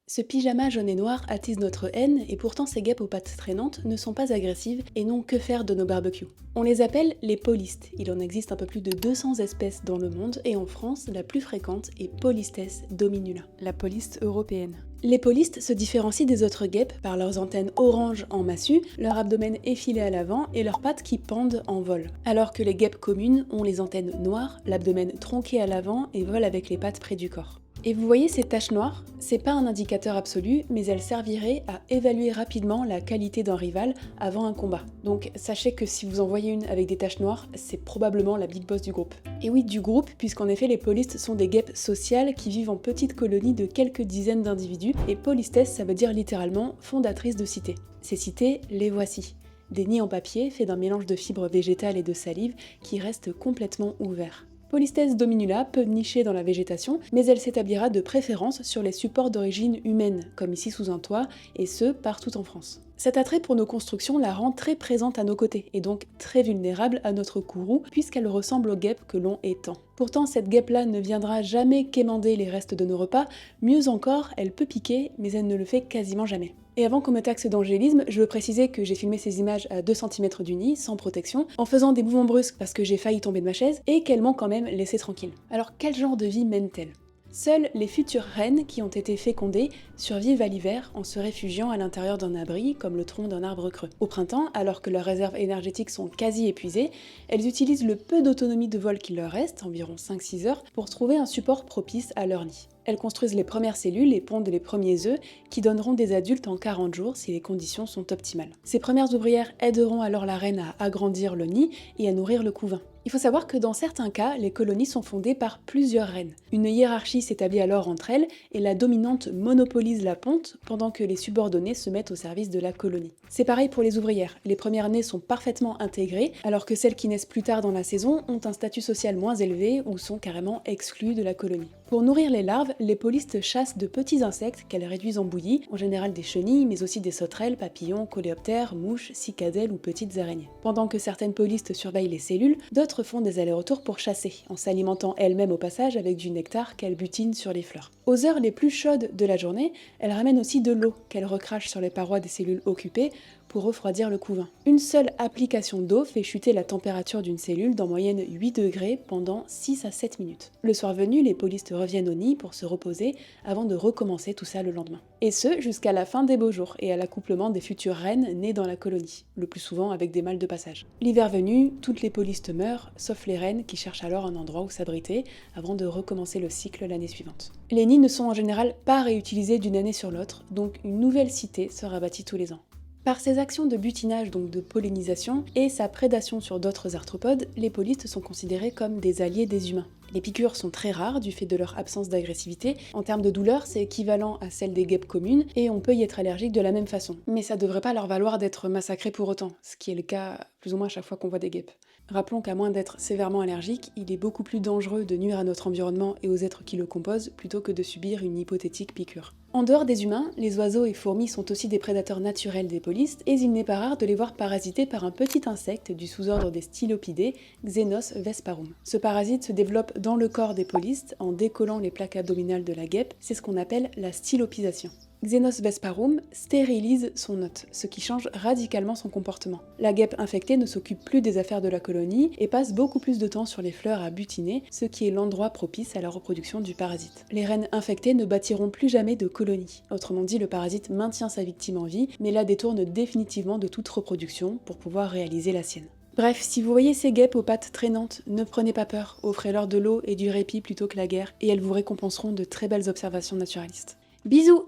Ce pyjama jaune et noir attise notre haine et pourtant ces guêpes aux pattes traînantes ne sont pas agressives et n'ont que faire de nos barbecues. On les appelle les polistes. Il en existe un peu plus de 200 espèces dans le monde et en France, la plus fréquente est Polistes dominula, la poliste européenne. Les polistes se différencient des autres guêpes par leurs antennes orange en massue, leur abdomen effilé à l'avant et leurs pattes qui pendent en vol. Alors que les guêpes communes ont les antennes noires, l'abdomen tronqué à l'avant et volent avec les pattes près du corps. Et vous voyez ces taches noires? C'est pas un indicateur absolu, mais elles serviraient à évaluer rapidement la qualité d'un rival avant un combat. Donc sachez que si vous en voyez une avec des taches noires, c'est probablement la big boss du groupe. Et oui, du groupe, puisqu'en effet les polistes sont des guêpes sociales qui vivent en petites colonies de quelques dizaines d'individus, et polistes ça veut dire littéralement fondatrice de cités. Ces cités, les voici. Des nids en papier faits d'un mélange de fibres végétales et de salive qui restent complètement ouverts. Polistes dominula peut nicher dans la végétation, mais elle s'établira de préférence sur les supports d'origine humaine, comme ici sous un toit, et ce, partout en France. Cet attrait pour nos constructions la rend très présente à nos côtés, et donc très vulnérable à notre courroux, puisqu'elle ressemble aux guêpes que l'on étend. Pourtant, cette guêpe-là ne viendra jamais quémander les restes de nos repas, mieux encore, elle peut piquer, mais elle ne le fait quasiment jamais. Et avant qu'on me taxe d'angélisme, je veux préciser que j'ai filmé ces images à 2 cm du nid, sans protection, en faisant des mouvements brusques parce que j'ai failli tomber de ma chaise, et qu'elles m'ont quand même laissé tranquille. Alors quel genre de vie mènent-elles ? Seules les futures reines qui ont été fécondées survivent à l'hiver en se réfugiant à l'intérieur d'un abri comme le tronc d'un arbre creux. Au printemps, alors que leurs réserves énergétiques sont quasi épuisées, elles utilisent le peu d'autonomie de vol qu'il leur reste, environ 5-6 heures, pour trouver un support propice à leur nid. Elles construisent les premières cellules et pondent les premiers œufs qui donneront des adultes en 40 jours si les conditions sont optimales. Ces premières ouvrières aideront alors la reine à agrandir le nid et à nourrir le couvain. Il faut savoir que dans certains cas, les colonies sont fondées par plusieurs reines. Une hiérarchie s'établit alors entre elles et la dominante monopolise la ponte pendant que les subordonnés se mettent au service de la colonie. C'est pareil pour les ouvrières. Les premières nées sont parfaitement intégrées alors que celles qui naissent plus tard dans la saison ont un statut social moins élevé ou sont carrément exclues de la colonie. Pour nourrir les larves, les polistes chassent de petits insectes qu'elles réduisent en bouillie, en général des chenilles, mais aussi des sauterelles, papillons, coléoptères, mouches, cicadelles ou petites araignées. Pendant que certaines polistes surveillent les cellules, d'autres font des allers-retours pour chasser, en s'alimentant elles-mêmes au passage avec du nectar qu'elles butinent sur les fleurs. Aux heures les plus chaudes de la journée, elles ramènent aussi de l'eau qu'elles recrachent sur les parois des cellules occupées pour refroidir le couvain. Une seule application d'eau fait chuter la température d'une cellule d'en moyenne 8 degrés pendant 6 à 7 minutes. Le soir venu, les polistes reviennent au nid pour se reposer avant de recommencer tout ça le lendemain. Et ce, jusqu'à la fin des beaux jours et à l'accouplement des futures reines nées dans la colonie, le plus souvent avec des mâles de passage. L'hiver venu, toutes les polistes meurent, sauf les reines qui cherchent alors un endroit où s'abriter avant de recommencer le cycle l'année suivante. Les nids ne sont en général pas réutilisés d'une année sur l'autre, donc une nouvelle cité sera bâtie tous les ans. Par ses actions de butinage, donc de pollinisation, et sa prédation sur d'autres arthropodes, les polistes sont considérés comme des alliés des humains. Les piqûres sont très rares du fait de leur absence d'agressivité. En termes de douleur, c'est équivalent à celle des guêpes communes, et on peut y être allergique de la même façon. Mais ça devrait pas leur valoir d'être massacrés pour autant, ce qui est le cas plus ou moins à chaque fois qu'on voit des guêpes. Rappelons qu'à moins d'être sévèrement allergique, il est beaucoup plus dangereux de nuire à notre environnement et aux êtres qui le composent plutôt que de subir une hypothétique piqûre. En dehors des humains, les oiseaux et fourmis sont aussi des prédateurs naturels des polistes et il n'est pas rare de les voir parasités par un petit insecte du sous-ordre des stylopidés, Xenos vesparum. Ce parasite se développe dans le corps des polistes en décollant les plaques abdominales de la guêpe, c'est ce qu'on appelle la stylopisation. Xenos vesparum stérilise son hôte, ce qui change radicalement son comportement. La guêpe infectée ne s'occupe plus des affaires de la colonie et passe beaucoup plus de temps sur les fleurs à butiner, ce qui est l'endroit propice à la reproduction du parasite. Les reines infectées ne bâtiront plus jamais de colonie. Autrement dit, le parasite maintient sa victime en vie, mais la détourne définitivement de toute reproduction pour pouvoir réaliser la sienne. Bref, si vous voyez ces guêpes aux pattes traînantes, ne prenez pas peur, offrez-leur de l'eau et du répit plutôt que la guerre, et elles vous récompenseront de très belles observations naturalistes. Bisous!